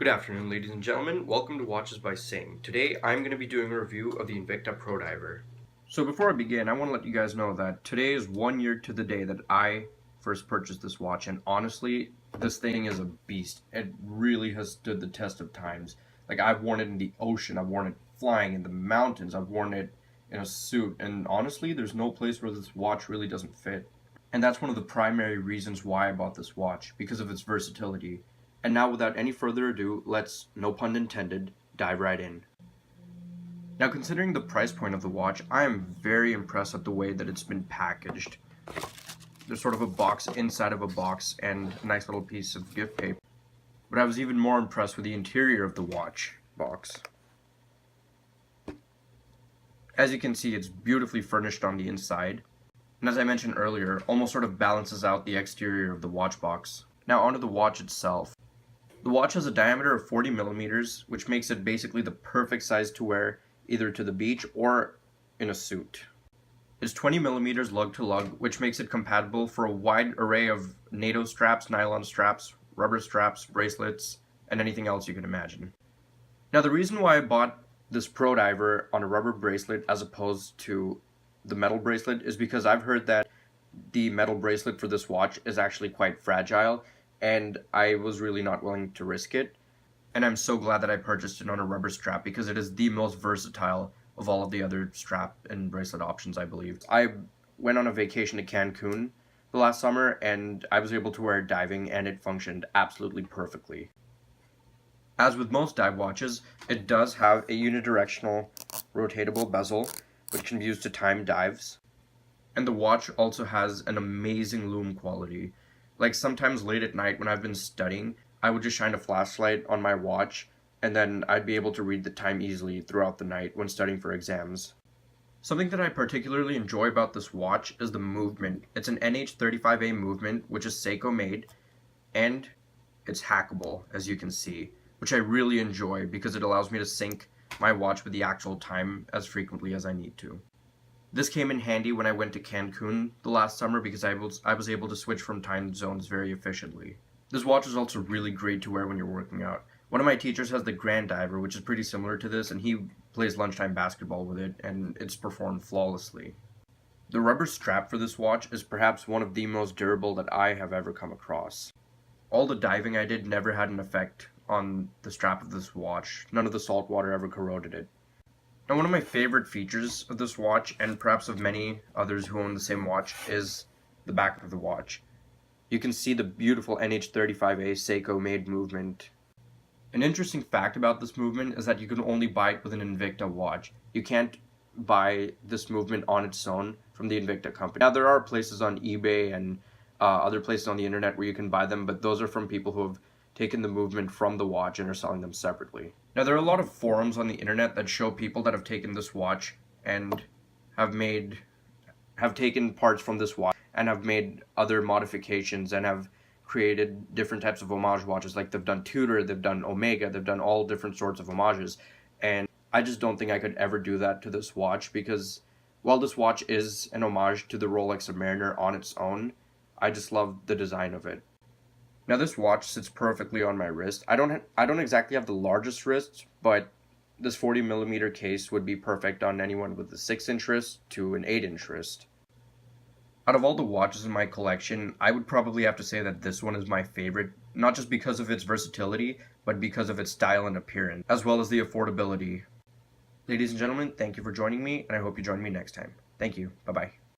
Good afternoon, ladies and gentlemen. Welcome to Watches by Sing. Today, I'm going to be doing a review of the Invicta Pro Diver. So before I begin, I want to let you guys know that today is 1 year to the day that I first purchased this watch, and honestly, this thing is a beast. It really has stood the test of times. Like, I've worn it in the ocean, I've worn it flying in the mountains, I've worn it in a suit, and honestly, there's no place where this watch really doesn't fit. And that's one of the primary reasons why I bought this watch, because of its versatility. And now, without any further ado, let's, no pun intended, dive right in. Now, considering the price point of the watch, I am very impressed at the way that it's been packaged. There's sort of a box inside of a box and a nice little piece of gift paper. But I was even more impressed with the interior of the watch box. As you can see, it's beautifully furnished on the inside. And as I mentioned earlier, almost sort of balances out the exterior of the watch box. Now onto the watch itself. The watch has a diameter of 40 millimeters, which makes it basically the perfect size to wear either to the beach or in a suit. It's 20 millimeters lug to lug, which makes it compatible for a wide array of NATO straps, nylon straps, rubber straps, bracelets, and anything else you can imagine. Now, the reason why I bought this Pro Diver on a rubber bracelet as opposed to the metal bracelet is because I've heard that the metal bracelet for this watch is actually quite fragile, and I was really not willing to risk it. And I'm so glad that I purchased it on a rubber strap because it is the most versatile of all of the other strap and bracelet options, I believe. I went on a vacation to Cancun the last summer, and I was able to wear it diving, and it functioned absolutely perfectly. As with most dive watches, it does have a unidirectional rotatable bezel, which can be used to time dives. And the watch also has an amazing lume quality. Like, sometimes late at night when I've been studying, I would just shine a flashlight on my watch, and then I'd be able to read the time easily throughout the night when studying for exams. Something that I particularly enjoy about this watch is the movement. It's an NH35A movement, which is Seiko made, and it's hackable, as you can see, which I really enjoy because it allows me to sync my watch with the actual time as frequently as I need to. This came in handy when I went to Cancun the last summer because I was able to switch from time zones very efficiently. This watch is also really great to wear when you're working out. One of my teachers has the Grand Diver, which is pretty similar to this, and he plays lunchtime basketball with it, and it's performed flawlessly. The rubber strap for this watch is perhaps one of the most durable that I have ever come across. All the diving I did never had an effect on the strap of this watch. None of the salt water ever corroded it. Now, one of my favorite features of this watch, and perhaps of many others who own the same watch, is the back of the watch. You can see the beautiful NH35A Seiko made movement. An interesting fact about this movement is that you can only buy it with an Invicta watch. You can't buy this movement on its own from the Invicta company. Now, there are places on eBay and other places on the internet where you can buy them, but those are from people who have taken the movement from the watch and are selling them separately. Now, there are a lot of forums on the internet that show people that have taken this watch and have taken parts from this watch and have made other modifications and have created different types of homage watches. Like, they've done Tudor, they've done Omega, they've done all different sorts of homages. And I just don't think I could ever do that to this watch because while this watch is an homage to the Rolex Submariner on its own, I just love the design of it. Now, this watch sits perfectly on my wrist. I don't exactly have the largest wrist, but this 40 millimeter case would be perfect on anyone with a 6-inch wrist to an 8-inch wrist. Out of all the watches in my collection, I would probably have to say that this one is my favorite, not just because of its versatility, but because of its style and appearance, as well as the affordability. Ladies and gentlemen, thank you for joining me, and I hope you join me next time. Thank you. Bye-bye.